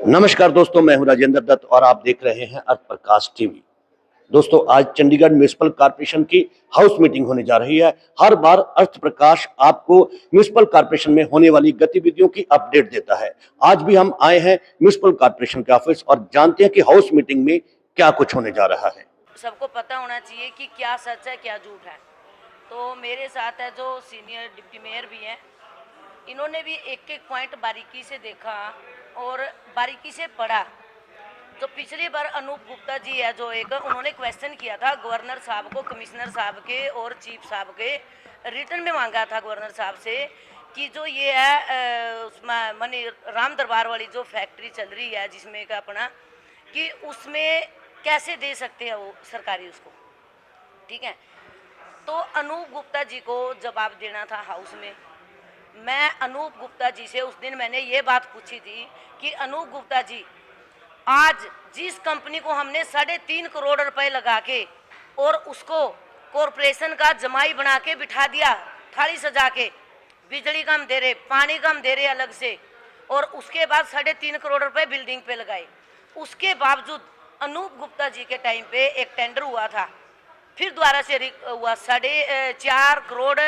नमस्कार दोस्तों, मैं हूं राजेंद्र दत्त और आप देख रहे हैं अर्थ प्रकाश टीवी। दोस्तों, आज चंडीगढ़ म्युनिसिपल कॉर्पोरेशन की हाउस मीटिंग होने जा रही है। हर बार अर्थ प्रकाश आपको म्युनिसिपल कॉर्पोरेशन में होने वाली गतिविधियों की अपडेट देता है। आज भी हम आए हैं म्युनिसिपल कॉर्पोरेशन के ऑफिस और जानते हैं कि हाउस मीटिंग में क्या कुछ होने जा रहा है। सबको पता होना चाहिए कि क्या सच है क्या झूठ है। तो मेरे साथ है जो सीनियर डिप्टी मेयर भी हैं, इन्होंने भी एक एक पॉइंट बारीकी से देखा और बारीकी से पढ़ा। तो पिछली बार अनूप गुप्ता जी है जो एक उन्होंने क्वेश्चन किया था गवर्नर साहब को, कमिश्नर साहब के और चीफ साहब के, रिटर्न में मांगा था गवर्नर साहब से कि जो ये है मनी राम दरबार वाली जो फैक्ट्री चल रही है जिसमें का अपना कि उसमें कैसे दे सकते हैं वो सरकारी उसको, ठीक है। तो अनूप गुप्ता जी को जवाब देना था हाउस में। मैं अनूप गुप्ता जी से उस दिन मैंने ये बात पूछी थी कि अनूप गुप्ता जी, आज जिस कंपनी को हमने 3.5 करोड़ रुपए लगा के और उसको कॉरपोरेशन का जमाई बना के बिठा दिया, थाली सजा के, बिजली कम दे रहे, पानी कम दे रहे अलग से, और उसके बाद 3.5 करोड़ रुपए बिल्डिंग पे लगाए, उसके बावजूद अनूप गुप्ता जी के टाइम पे एक टेंडर हुआ था, फिर दोबारा से हुआ 4.5 करोड़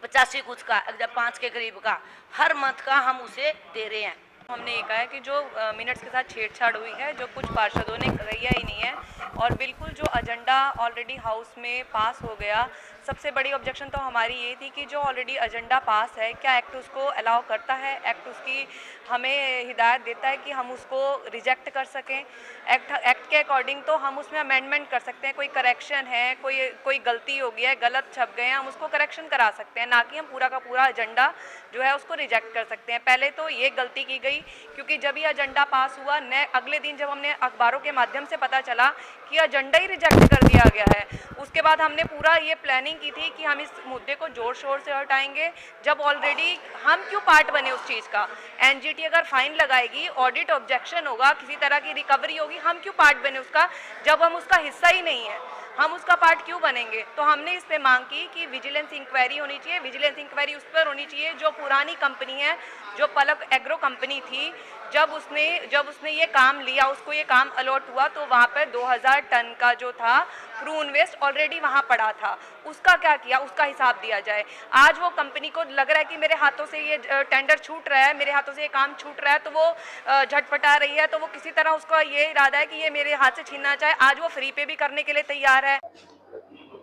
85 कुछ का, 5 के करीब का, हर मंथ का हम उसे दे रहे हैं। हमने ये कहा है कि जो मिनट्स के साथ छेड़छाड़ हुई है, जो कुछ पार्षदों ने किया ही नहीं है, और बिल्कुल जो एजेंडा ऑलरेडी हाउस में पास हो गया। सबसे बड़ी ऑब्जेक्शन तो हमारी ये थी कि जो ऑलरेडी एजेंडा पास है, क्या एक्ट उसको अलाउ करता है? एक्ट उसकी हमें हिदायत देता है कि हम उसको रिजेक्ट कर सकें। एक्ट के अकॉर्डिंग तो हम उसमें अमेंडमेंट कर सकते हैं, कोई करेक्शन है, कोई गलती हो गई है, गलत छप गए हैं, हम उसको करेक्शन करा सकते हैं, ना कि हम पूरा का पूरा एजेंडा जो है उसको रिजेक्ट कर सकते हैं। पहले तो ये गलती की गई क्योंकि जब ये एजेंडा पास हुआ, अगले दिन जब हमने अखबारों के माध्यम से पता चला कि एजेंडा ही रिजेक्ट कर दिया गया है, उसके बाद हमने पूरा ये प्लानिंग की थी कि हम इस मुद्दे को जोर शोर से हटाएंगे। जब ऑलरेडी हम क्यों पार्ट बने उस चीज़ का? एनजीटी अगर फाइन लगाएगी, ऑडिट ऑब्जेक्शन होगा, किसी तरह की रिकवरी होगी, हम क्यों पार्ट बने उसका जब हम उसका हिस्सा ही नहीं है? हम उसका पार्ट क्यों बनेंगे? तो हमने इस पे मांग की कि विजिलेंस इंक्वायरी होनी चाहिए। विजिलेंस इंक्वायरी उस पर होनी चाहिए जो पुरानी कंपनी है, जो पलक एग्रो कंपनी थी। जब उसने ये काम लिया, उसको ये काम अलॉट हुआ, तो वहाँ पर 2000 टन का जो था प्रून वेस्ट ऑलरेडी वहाँ पड़ा था, उसका क्या किया, उसका हिसाब दिया जाए। आज वो कंपनी को लग रहा है कि मेरे हाथों से ये टेंडर छूट रहा है, मेरे हाथों से ये काम छूट रहा है, तो वो झटपटा रही है, तो वो किसी तरह उसका ये इरादा है कि ये मेरे हाथ से छीनना चाहे। आज वो फ्री पे भी करने के लिए तैयार है।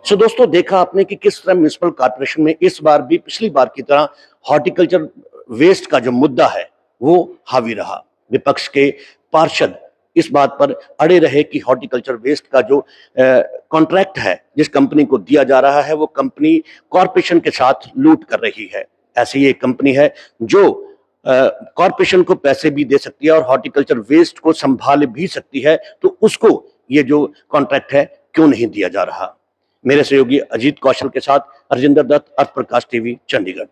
सो दोस्तों, देखा आपने कि किस तरह म्युनिसिपल कॉर्पोरेशन में इस बार भी पिछली बार की तरह हॉर्टिकल्चर वेस्ट का जो मुद्दा है वो हावी रहा। विपक्ष के पार्षद इस बात पर अड़े रहे कि हॉर्टिकल्चर वेस्ट का जो कॉन्ट्रैक्ट है जिस कंपनी को दिया जा रहा है वो कंपनी कॉर्पोरेशन के साथ लूट कर रही है। ऐसी ये कंपनी है जो कॉर्पोरेशन को पैसे भी दे सकती है और हॉर्टिकल्चर वेस्ट को संभाल भी सकती है, तो उसको ये जो कॉन्ट्रैक्ट है क्यों नहीं दिया जा रहा। मेरे सहयोगी अजीत कौशल के साथ राजेंद्र दत्त, अर्थ प्रकाश टीवी, चंडीगढ़।